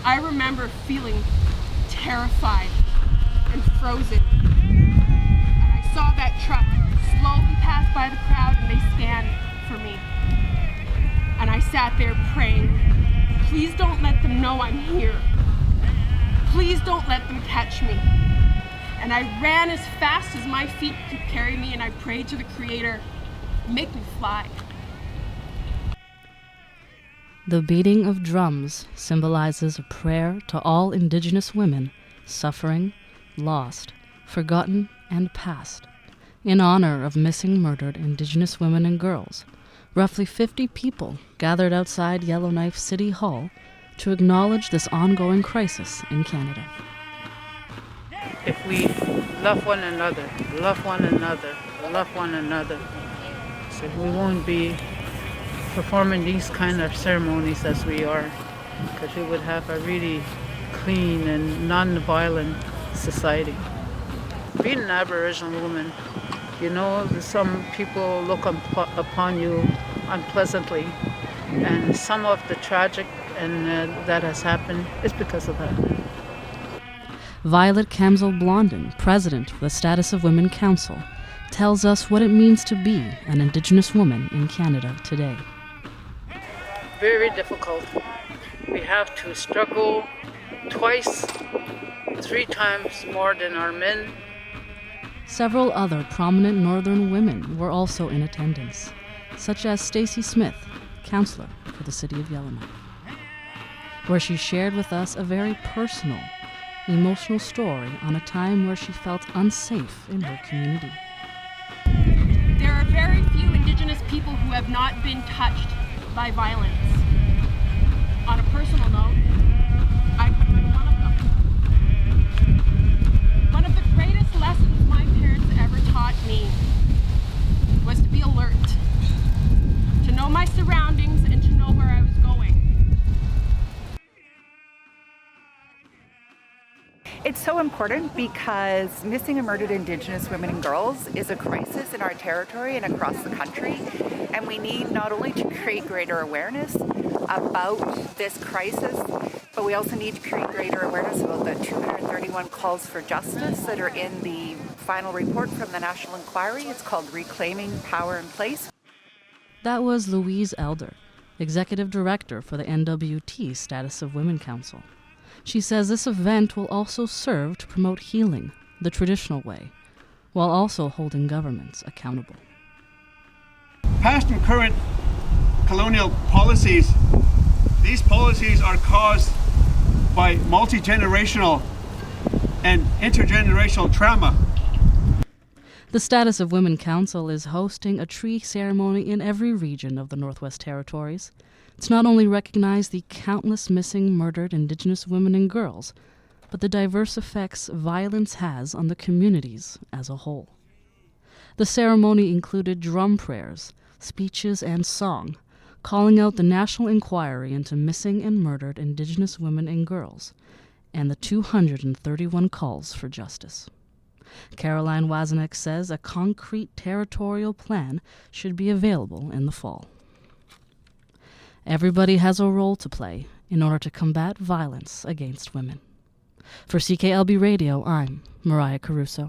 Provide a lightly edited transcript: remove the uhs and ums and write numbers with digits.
I remember feeling terrified and frozen. And I saw that truck slowly pass by the crowd and they scanned for me. And I sat there praying, please don't let them know I'm here. Please don't let them catch me. And I ran as fast as my feet could carry me, and I prayed to the Creator, make me fly. The beating of drums symbolizes a prayer to all Indigenous women suffering, lost, forgotten, and past. In honor of missing, murdered Indigenous women and girls, roughly 50 people gathered outside Yellowknife City Hall to acknowledge this ongoing crisis in Canada. If we love one another, love one another, love one another, so we won't be performing these kind of ceremonies as we are, because we would have a really clean and non-violent society. Being an Aboriginal woman, you know, some people look upon you unpleasantly, and some of the tragic and that has happened is because of that. Violet Camsell-Blondin, president of the Status of Women Council, tells us what it means to be an Indigenous woman in Canada today. Very difficult. We have to struggle twice, 3 times more than our men. Several other prominent Northern women were also in attendance, such as Stacie Smith, councillor for the city of Yellowknife, where she shared with us a very personal, emotional story on a time where she felt unsafe in her community. There are very few Indigenous people who have not been touched by violence. On a personal note, I've been one of them. One of the greatest lessons my parents ever taught me was to be alert, to know my surroundings and to know where I was going. It's so important because missing and murdered Indigenous women and girls is a crisis in our territory and across the country. And we need not only to create greater awareness about this crisis, but we also need to create greater awareness about the 231 calls for justice that are in the final report from the National Inquiry. It's called Reclaiming Power and Place. That was Louise Elder, Executive Director for the M.M.I.W.G Status of Women Council. She says this event will also serve to promote healing the traditional way, while also holding governments accountable. Past and current colonial policies, these policies are caused by multi-generational and intergenerational trauma. The Status of Women Council is hosting a tree ceremony in every region of the Northwest Territories. It's not only recognize the countless missing, murdered Indigenous women and girls, but the diverse effects violence has on the communities as a whole. The ceremony included drum prayers, speeches, and song, calling out the national inquiry into missing and murdered Indigenous women and girls, and the 231 calls for justice. Caroline Wawzonek says a concrete territorial plan should be available in the fall. Everybody has a role to play in order to combat violence against women. For CKLB Radio, I'm Mariah Caruso.